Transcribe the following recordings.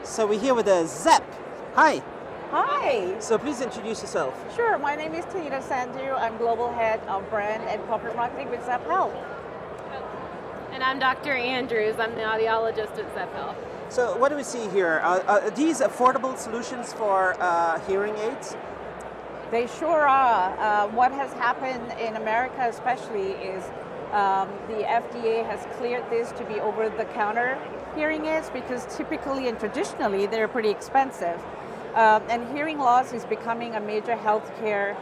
So we're here with Zepp. Hi. Hi. So please introduce yourself. Sure, my name is Tanita Sandu. I'm Global Head of Brand and Corporate Marketing with Zepp Health. And I'm Dr. Andrews. I'm the audiologist at Zepp Health. So what do we see here? Are these affordable solutions for hearing aids? They sure are. What has happened in America especially is the FDA has cleared this to be over-the-counter hearing aids because typically and traditionally they're pretty expensive. And hearing loss is becoming a major healthcare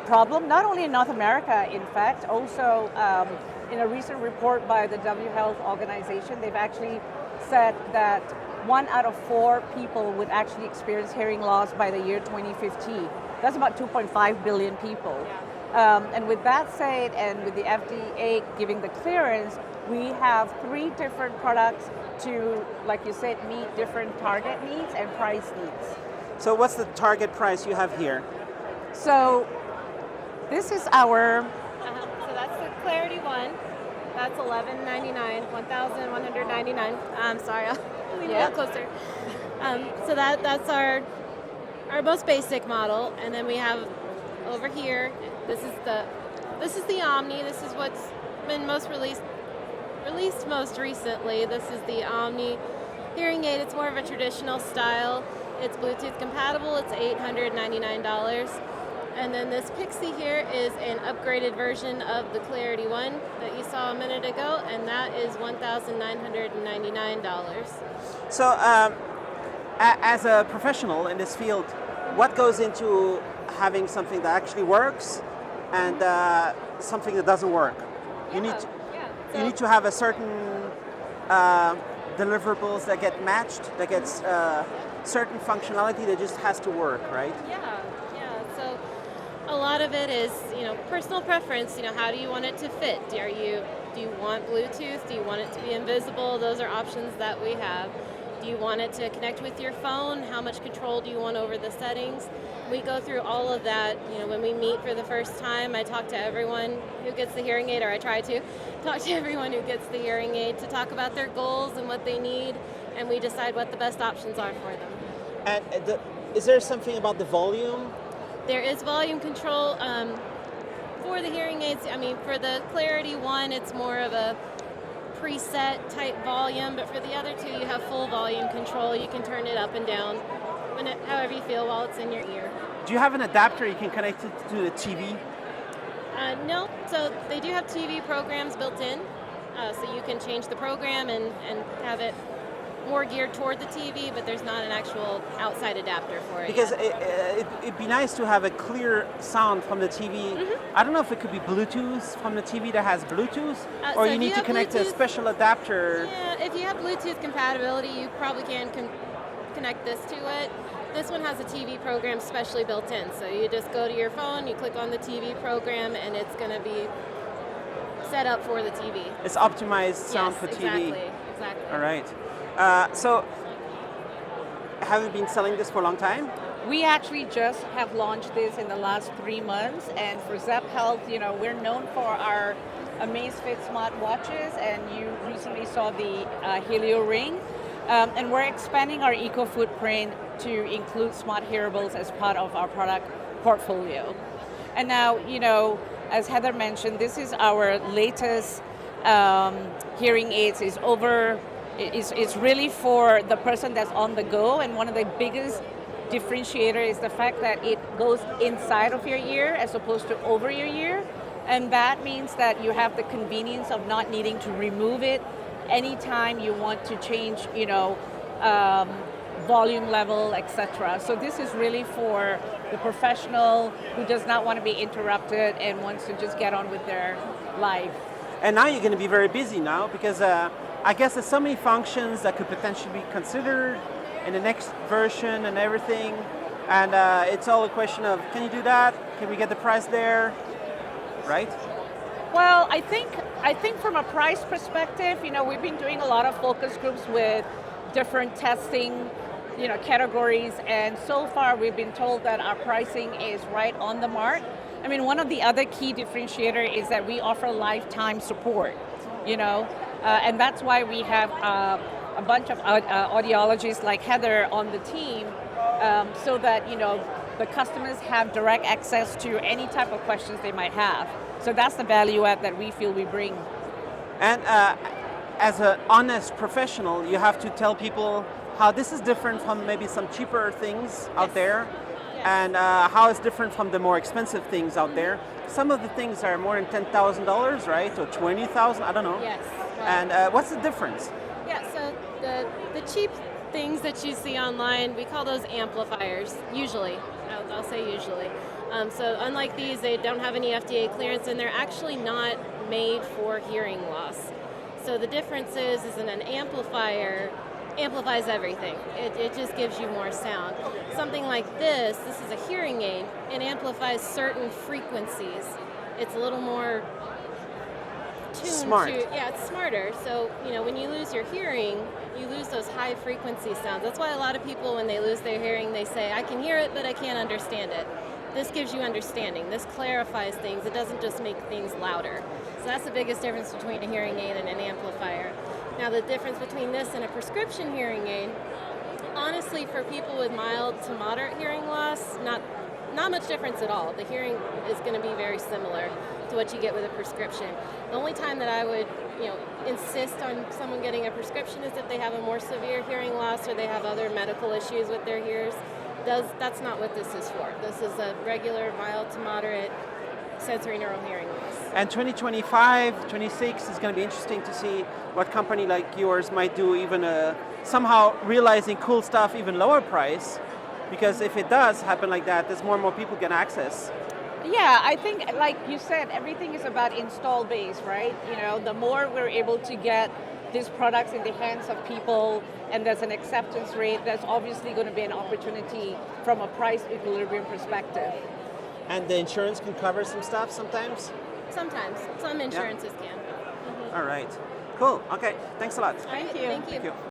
problem, not only in North America, in fact, also in a recent report by the W Health organization, they've actually said that 1 out of 4 people would actually experience hearing loss by the year 2050. That's about 2.5 billion people. And with that said, and with the FDA giving the clearance, we have 3 different products to, like you said, meet different target needs and price needs. So what's the target price you have here? So this is our... So that's the Clarity one. That's $1,199, $1,199. I'm sorry, I'll lean a little closer. So that's our most basic model, and then we have over here. This is the Omni. This is what's been released most recently. This is the Omni hearing aid. It's more of a traditional style. It's Bluetooth compatible. It's $899. And then this Pixie here is an upgraded version of the Clarity one that you saw a minute ago, and that is $1,999. So as a professional in this field, what goes into having something that actually works and something that doesn't work? You need to have a certain deliverables that get matched, that gets certain functionality that just has to work, right? Yeah. So a lot of it is, personal preference. How do you want it to fit? Do you want Bluetooth? Do you want it to be invisible? Those are options that we have. Do you want it to connect with your phone? How much control do you want over the settings? We go through all of that. When we meet for the first time, I talk to everyone who gets the hearing aid, or I try to talk to everyone who gets the hearing aid to talk about their goals and what they need, and we decide what the best options are for them. And is there something about the volume? There is volume control for the hearing aids. For the Clarity one, it's more of a preset type volume, but for the other two, you have full volume control. You can turn it up and down however you feel while it's in your ear. Do you have an adapter you can connect it to the TV? No, so they do have TV programs built in, so you can change the program and have it more geared toward the TV, but there's not an actual outside adapter for it. Because it'd be nice to have a clear sound from the TV. Mm-hmm. I don't know if it could be Bluetooth from the TV that has Bluetooth, or you need to connect to a special adapter. Yeah, if you have Bluetooth compatibility, you probably can connect this to it. This one has a TV program specially built in, so you just go to your phone, you click on the TV program, and it's going to be set up for the TV. It's optimized sound for TV. Exactly. All right. So, have you been selling this for a long time? We actually just have launched this in the last 3 months, and for Zepp Health, we're known for our Amazfit smart watches, and you recently saw the Helio Ring. And we're expanding our eco footprint to include smart hearables as part of our product portfolio. And now, as Heather mentioned, this is our latest hearing aids. It's really for the person that's on the go, and one of the biggest differentiator is the fact that it goes inside of your ear as opposed to over your ear, and that means that you have the convenience of not needing to remove it anytime you want to change, volume level, etc. So this is really for the professional who does not want to be interrupted and wants to just get on with their life. And now you're going to be very busy now because I guess there's so many functions that could potentially be considered in the next version and everything. And it's all a question of, can you do that? Can we get the price there? Right? Well, I think from a price perspective, we've been doing a lot of focus groups with different testing, categories, and so far we've been told that our pricing is right on the mark. One of the other key differentiator is that we offer lifetime support, and that's why we have a bunch of audiologists like Heather on the team, so that the customers have direct access to any type of questions they might have. So that's the value add that we feel we bring. And as an honest professional, you have to tell people how this is different from maybe some cheaper things out there, and how it's different from the more expensive things out there. Some of the things are more than $10,000, right, or $20,000, I don't know. Yes. Right. And what's the difference? Yeah, so the cheap things that you see online, we call those amplifiers, usually. I'll say usually. So unlike these, they don't have any FDA clearance, and they're actually not made for hearing loss. So the difference is in an amplifier amplifies everything. It just gives you more sound. Something like this is a hearing aid. It amplifies certain frequencies. It's a little more tuned Smart. it's smarter. So, when you lose your hearing, you lose those high frequency sounds. That's why a lot of people, when they lose their hearing, they say, I can hear it, but I can't understand it. This gives you understanding. This clarifies things. It doesn't just make things louder. So that's the biggest difference between a hearing aid and an amplifier. Now, the difference between this and a prescription hearing aid, honestly, for people with mild to moderate hearing loss, not much difference at all. The hearing is going to be very similar to what you get with a prescription. The only time that I would, insist on someone getting a prescription is if they have a more severe hearing loss or they have other medical issues with their ears. That's not what this is for. This is a regular mild to moderate sensory neural hearing loss. And 2025, 26 is going to be interesting to see what company like yours might do, even somehow realizing cool stuff, even lower price. Because if it does happen like that, there's more and more people get access. Yeah, I think, like you said, everything is about install base, right? The more we're able to get these products in the hands of people and there's an acceptance rate, there's obviously going to be an opportunity from a price equilibrium perspective. And the insurance can cover some stuff sometimes? Sometimes. Some insurances can. Mm-hmm. All right. Cool. Okay. Thanks a lot. Thank you. Thank you. Thank you.